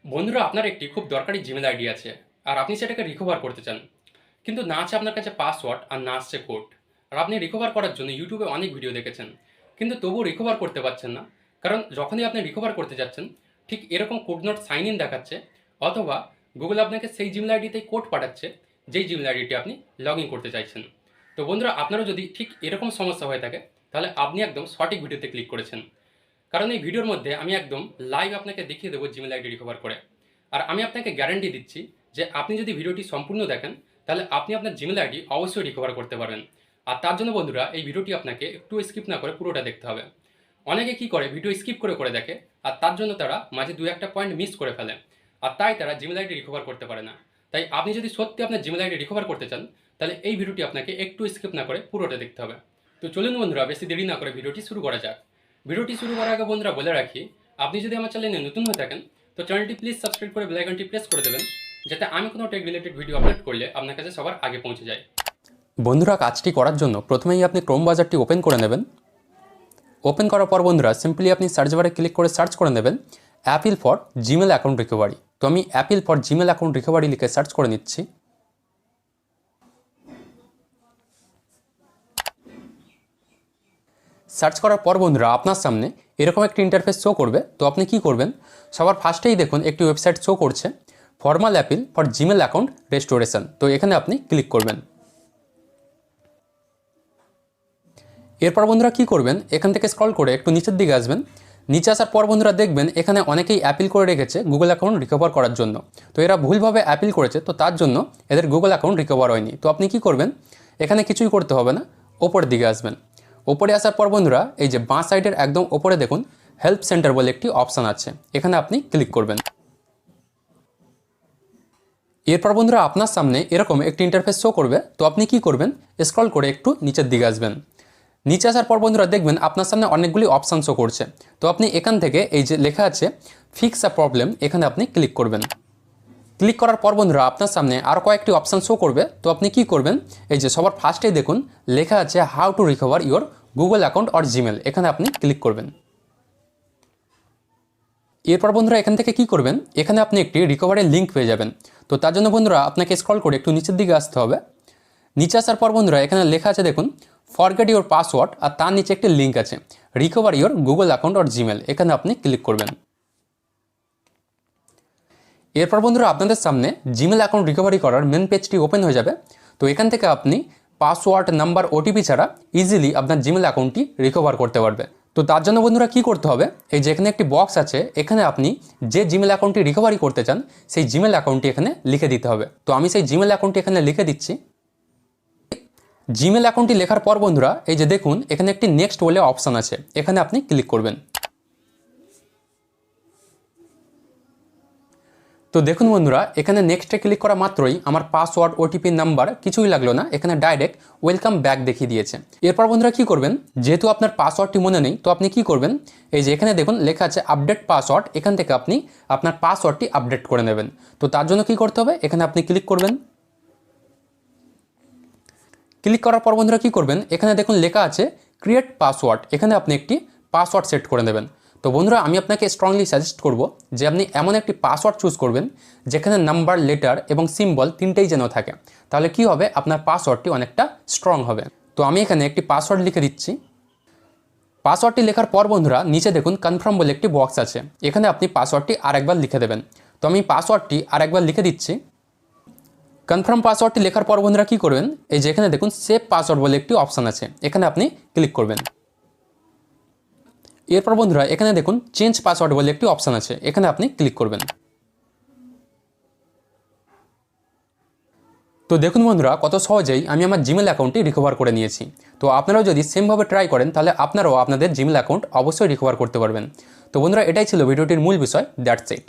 বন্ধুরা, আপনার একটি খুব দরকারি জিমেল আইডি আছে আর আপনি সেটাকে রিকভার করতে চান, কিন্তু না আছে আপনার কাছে পাসওয়ার্ড আর না আসছে কোড। আর আপনি রিকভার করার জন্য ইউটিউবে অনেক ভিডিও দেখেছেন, কিন্তু তবুও রিকভার করতে পারছেন না। কারণ যখনই আপনি রিকভার করতে যাচ্ছেন, ঠিক এরকম কোড নট সাইন ইন দেখাচ্ছে, অথবা গুগল আপনাকে সেই জিমেল আইডিতেই কোড পাঠাচ্ছে যেই জিমেল আইডিটি আপনি লগ ইন করতে চাইছেন। তো বন্ধুরা, আপনারও যদি ঠিক এরকম সমস্যা হয়ে থাকে, তাহলে আপনি একদম সঠিক ভিডিওতে ক্লিক করেছেন। কারণ এই ভিডিওর মধ্যে আমি একদম লাইভ আপনাকে দেখিয়ে দেবো জিমেল আইডি রিকভার করে। আর আমি আপনাকে গ্যারান্টি দিচ্ছি যে আপনি যদি ভিডিওটি সম্পূর্ণ দেখেন, তাহলে আপনি আপনার জিমেল আইডি অবশ্যই রিকভার করতে পারবেন। আর তার জন্য বন্ধুরা, এই ভিডিওটি আপনাকে একটু স্কিপ না করে পুরোটা দেখতে হবে। অনেকে কি করে, ভিডিও স্কিপ করে করে দেখে, আর তার জন্য তারা মাঝে দু একটা পয়েন্ট মিস করে ফেলে, আর তাই তারা জিমেল আইডি রিকভার করতে পারে না। তাই আপনি যদি সত্যি আপনার জিমেল আইডি রিকভার করতে চান, তাহলে এই ভিডিওটি আপনাকে একটু স্কিপ না করে পুরোটা দেখতে হবে। তো চলুন বন্ধুরা, বেশি দেরি না করে ভিডিওটি শুরু করা যাক। ভিডিওটি শুরু করার আগে বন্ধুরা বলে রাখি, আপনি যদি আমার চ্যানেলে নতুন হয়ে থাকেন, তো চ্যানেলটি প্লিজ সাবস্ক্রাইব করে বেল আইকনটি প্রেস করে দেবেন, যাতে আমি কোনো টেক রিলেটেড ভিডিও আপলোড করলে আপনার কাছে সবার আগে পৌঁছে যায়। বন্ধুরা, কাজটি করার জন্য প্রথমেই আপনি ক্রোম ব্রাউজারটি ওপেন করে নেবেন। ওপেন করার পর বন্ধুরা, সিম্পলি আপনি সার্চ বারে ক্লিক করে সার্চ করে নেবেন Apple for Gmail account recovery. তো আমি Apple for Gmail account recovery লিখে সার্চ করে নিচ্ছি। সার্চ করার পর বন্ধুরা, আপনার সামনে এরকম একটি ইন্টারফেস শো করবে। তো আপনি কি করবেন, সবার ফার্স্টেই দেখুন একটি ওয়েবসাইট শো করছে, formal appeal for Gmail account restoration. তো এখানে আপনি ক্লিক করবেন। এরপর বন্ধুরা কি করবেন, এখান থেকে স্ক্রল করে একটু নিচের দিকে আসবেন। নিচে আসার পর বন্ধুরা দেখবেন এখানে অনেকেই অ্যাপিল করে রেখেছে গুগল অ্যাকাউন্ট রিকভার করার জন্য। তো এরা ভুলভাবে অ্যাপিল করেছে, তো তার জন্য এদের গুগল অ্যাকাউন্ট রিকভার হয়নি। তো আপনি কি করবেন, এখানে কিছুই করতে হবে না, ওপরের দিকে আসবেন। ওপরে আসার পর বন্ধুরা, এই যে বাঁ সাইডের একদম ওপরে দেখুন হেল্প সেন্টার বলে একটি অপশান আছে, এখানে আপনি ক্লিক করবেন। এরপর বন্ধুরা, আপনার সামনে এরকম একটি ইন্টারফেস শো করবে। তো আপনি কি করবেন, স্ক্রল করে একটু নিচের দিকে আসবেন। নিচে আসার পর বন্ধুরা দেখবেন আপনার সামনে অনেকগুলি অপশান শো করছে। তো আপনি এখান থেকে এই যে লেখা আছে ফিক্স আ প্রবলেম, এখানে আপনি ক্লিক করবেন। ক্লিক করার পর বন্ধুরা আপনার সামনে আরও কয়েকটি অপশান শো করবে। তো আপনি কি করবেন, এই যে সবার ফার্স্টেই দেখুন লেখা আছে how to recover your Google account or Gmail, এখানে আপনি ক্লিক করবেন। এরপর বন্ধুরা এখান থেকে কি করবেন, এখানে আপনি একটি রিকভারির লিঙ্ক পেয়ে যাবেন। তো তার জন্য বন্ধুরা আপনাকে স্ক্রল করে একটু নিচের দিকে আসতে হবে। নিচে আসার পর বন্ধুরা এখানে লেখা আছে দেখুন ফরগেট ইউর পাসওয়ার্ড, আর তার নিচে একটি লিঙ্ক আছে recover your Google account or Gmail, এখানে আপনি ক্লিক করবেন। এরপর বন্ধুরা আপনাদের সামনে জিমেল অ্যাকাউন্ট রিকভারি করার মেন পেজটি ওপেন হয়ে যাবে। তো এখান থেকে আপনি পাসওয়ার্ড, নাম্বার, ওটিপি ছাড়া ইজিলি আপনার জিমেল অ্যাকাউন্টটি রিকভার করতে পারবে। তো তার জন্য বন্ধুরা কি করতে হবে, এই যে এখানে একটি বক্স আছে, এখানে আপনি যে জিমেল অ্যাকাউন্টটি রিকভারি করতে চান সেই জিমেল অ্যাকাউন্টটি এখানে লিখে দিতে হবে। তো আমি সেই জিমেল অ্যাকাউন্টটি এখানে লিখে দিচ্ছি। জিমেল অ্যাকাউন্টটি লেখার পর বন্ধুরা এই যে দেখুন এখানে একটি নেক্সট বলে অপশান আছে, এখানে আপনি ক্লিক করবেন। তো দেখুন বন্ধুরা, এখানে নেক্সটে ক্লিক করা মাত্রই আমার পাসওয়ার্ড, ওটিপি, নাম্বার কিছুই লাগলো না, এখানে ডাইরেক্ট ওয়েলকাম ব্যাক দেখিয়ে দিয়েছে। এরপর বন্ধুরা কি করবেন, যেহেতু আপনার পাসওয়ার্ডটি মনে নেই, তো আপনি কি করবেন, এই যে এখানে দেখুন লেখা আছে আপডেট পাসওয়ার্ড, এখান থেকে আপনি আপনার পাসওয়ার্ডটি আপডেট করে নেবেন। তো তার জন্য কি করতে হবে, এখানে আপনি ক্লিক করবেন। ক্লিক করার পর বন্ধুরা কি করবেন, এখানে দেখুন লেখা আছে ক্রিয়েট পাসওয়ার্ড, এখানে আপনি একটি পাসওয়ার্ড সেট করে নেবেন। তো বন্ধুরা আমি আপনাকে স্ট্রংলি সাজেস্ট করব যে আপনি এমন একটি পাসওয়ার্ড চুজ করবেন যেখানে নাম্বার, লেটার এবং সিম্বল তিনটেই যেন থাকে, তাহলে কি হবে, আপনার পাসওয়ার্ডটি অনেকটা স্ট্রং হবে। তো আমি এখানে একটি পাসওয়ার্ড লিখে দিচ্ছি। পাসওয়ার্ডটি লেখার পর বন্ধুরা নিচে দেখুন কনফার্ম বলে একটি বক্স আছে, এখানে আপনি পাসওয়ার্ডটি আরেকবার লিখে দেবেন। তো আমি পাসওয়ার্ডটি আরেকবার লিখে দিচ্ছি। কনফার্ম পাসওয়ার্ডটি লেখার পর বন্ধুরা কী করবেন, এই যে এখানে দেখুন সেভ পাসওয়ার্ড বলে একটি অপশান আছে, এখানে আপনি ক্লিক করবেন। এরপর বন্ধুরা এখানে দেখুন চেঞ্জ পাসওয়ার্ড বলে একটি অপশান আছে, এখানে আপনি ক্লিক করবেন। তো দেখুন বন্ধুরা কত সহজেই আমি আমার জিমেল অ্যাকাউন্টটি রিকভার করে নিয়েছি। তো আপনারাও যদি সেমভাবে ট্রাই করেন, তাহলে আপনারাও আপনাদের জিমেল অ্যাকাউন্ট অবশ্যই রিকভার করতে পারবেন। তো বন্ধুরা এটাই ছিল ভিডিওটির মূল বিষয়, দ্যাটস ইট।